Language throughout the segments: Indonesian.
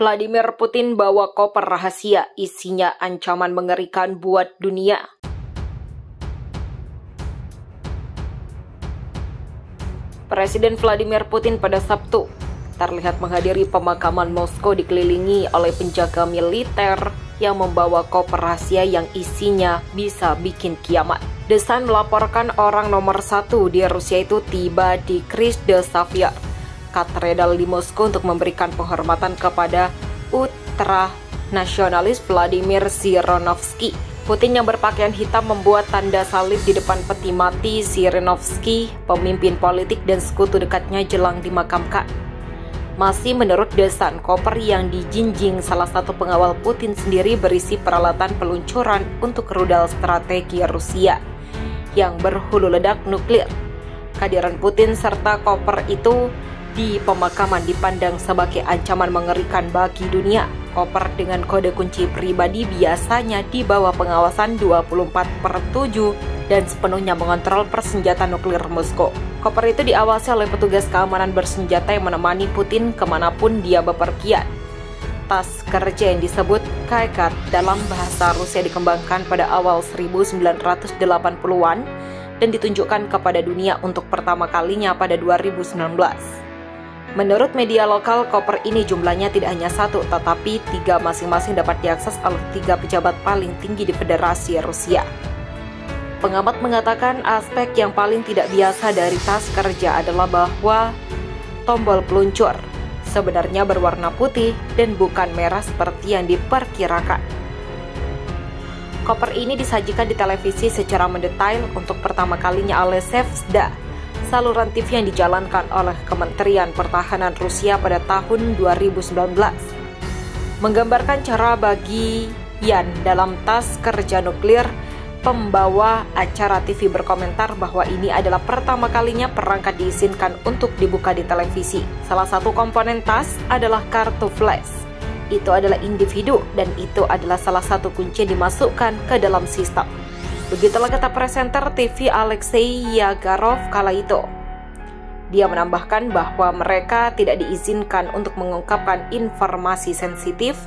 Vladimir Putin bawa koper rahasia, isinya ancaman mengerikan buat dunia. Presiden Vladimir Putin pada Sabtu terlihat menghadiri pemakaman Moskow dikelilingi oleh penjaga militer yang membawa koper rahasia yang isinya bisa bikin kiamat. The Sun melaporkan orang nomor 1 di Rusia itu tiba di Krist de Xavier, katedral di Moskow untuk memberikan penghormatan kepada ultranasionalis Vladimir Zhirinovsky. Putin yang berpakaian hitam membuat tanda salib di depan peti mati Zhirinovsky, pemimpin politik dan sekutu dekatnya jelang dimakamkan. Masih menurut The Sun, koper yang dijinjing salah satu pengawal Putin sendiri berisi peralatan peluncuran untuk rudal strategi Rusia yang berhulu ledak nuklir. Kehadiran Putin serta koper itu di pemakaman dipandang sebagai ancaman mengerikan bagi dunia. Koper dengan kode kunci pribadi biasanya di bawah pengawasan 24/7 dan sepenuhnya mengontrol persenjataan nuklir Moskow. Koper itu diawasi oleh petugas keamanan bersenjata yang menemani Putin kemanapun dia bepergian. Tas kerja yang disebut Kaikat dalam bahasa Rusia dikembangkan pada awal 1980-an dan ditunjukkan kepada dunia untuk pertama kalinya pada 2019. Menurut media lokal, koper ini jumlahnya tidak hanya 1, tetapi 3 masing-masing dapat diakses oleh 3 pejabat paling tinggi di Federasi Rusia. Pengamat mengatakan aspek yang paling tidak biasa dari tas kerja adalah bahwa tombol peluncur sebenarnya berwarna putih dan bukan merah seperti yang diperkirakan. Koper ini disajikan di televisi secara mendetail untuk pertama kalinya oleh Zvezda, saluran TV yang dijalankan oleh Kementerian Pertahanan Rusia pada tahun 2019. Menggambarkan cara bagian dalam tas kerja nuklir, pembawa acara TV berkomentar bahwa ini adalah pertama kalinya perangkat diizinkan untuk dibuka di televisi. Salah satu komponen tas adalah kartu flash. Itu adalah individu dan itu adalah salah satu kunci yang dimasukkan ke dalam sistem. Begitulah kata presenter TV Alexei Yagarov kala itu. Dia menambahkan bahwa mereka tidak diizinkan untuk mengungkapkan informasi sensitif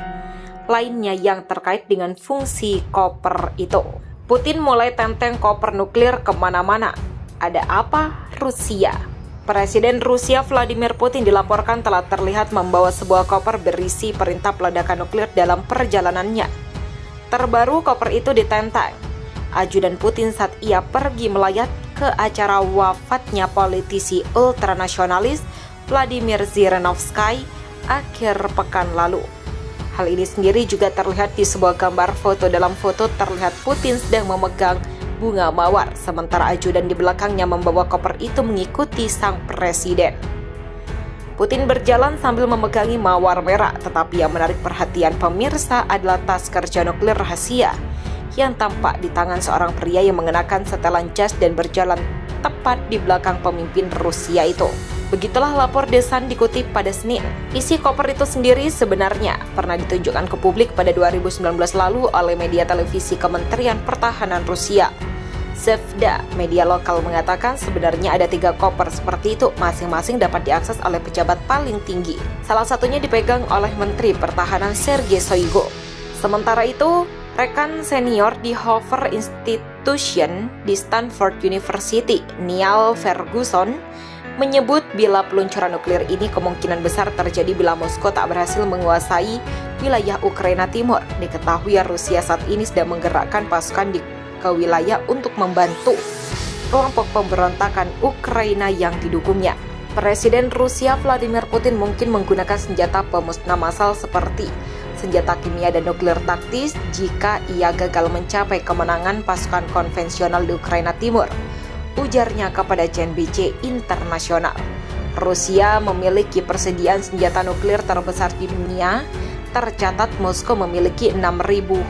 lainnya yang terkait dengan fungsi koper itu. Putin mulai tenteng koper nuklir kemana-mana. Ada apa? Rusia. Presiden Rusia Vladimir Putin dilaporkan telah terlihat membawa sebuah koper berisi perintah peledakan nuklir dalam perjalanannya. Terbaru koper itu ditenteng ajudan Putin saat ia pergi melayat ke acara wafatnya politisi ultranasionalis Vladimir Zhirinovsky akhir pekan lalu. Hal ini sendiri juga terlihat di sebuah gambar foto. Dalam foto terlihat Putin sedang memegang bunga mawar, sementara ajudan di belakangnya membawa koper itu mengikuti sang presiden. Putin berjalan sambil memegangi mawar merah, tetapi yang menarik perhatian pemirsa adalah tas kerja nuklir rahasia yang tampak di tangan seorang pria yang mengenakan setelan jas dan berjalan tepat di belakang pemimpin Rusia itu. Begitulah lapor The Sun dikutip pada Senin. Isi koper itu sendiri sebenarnya pernah ditunjukkan ke publik pada 2019 lalu oleh media televisi Kementerian Pertahanan Rusia. Zvezda, media lokal mengatakan sebenarnya ada 3 koper seperti itu, masing-masing dapat diakses oleh pejabat paling tinggi. Salah satunya dipegang oleh Menteri Pertahanan Sergei Shoigu. Sementara itu, rekan senior di Hoover Institution di Stanford University, Neil Ferguson, menyebut bila peluncuran nuklir ini kemungkinan besar terjadi bila Moskow tak berhasil menguasai wilayah Ukraina Timur. Diketahui Rusia saat ini sedang menggerakkan pasukan ke wilayah untuk membantu kelompok pemberontakan Ukraina yang didukungnya. Presiden Rusia Vladimir Putin mungkin menggunakan senjata pemusnah massal seperti senjata kimia dan nuklir taktis jika ia gagal mencapai kemenangan pasukan konvensional di Ukraina Timur, ujarnya kepada CNBC Internasional. Rusia memiliki persediaan senjata nuklir terbesar di dunia. Tercatat Moskow memiliki 6.000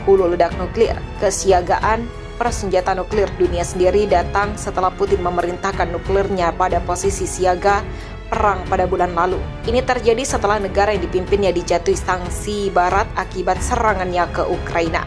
hulu ledak nuklir. Kesiagaan persenjataan nuklir dunia sendiri datang setelah Putin memerintahkan nuklirnya pada posisi siaga perang pada bulan lalu. Ini terjadi setelah negara yang dipimpinnya dijatuhi sanksi barat akibat serangannya ke Ukraina.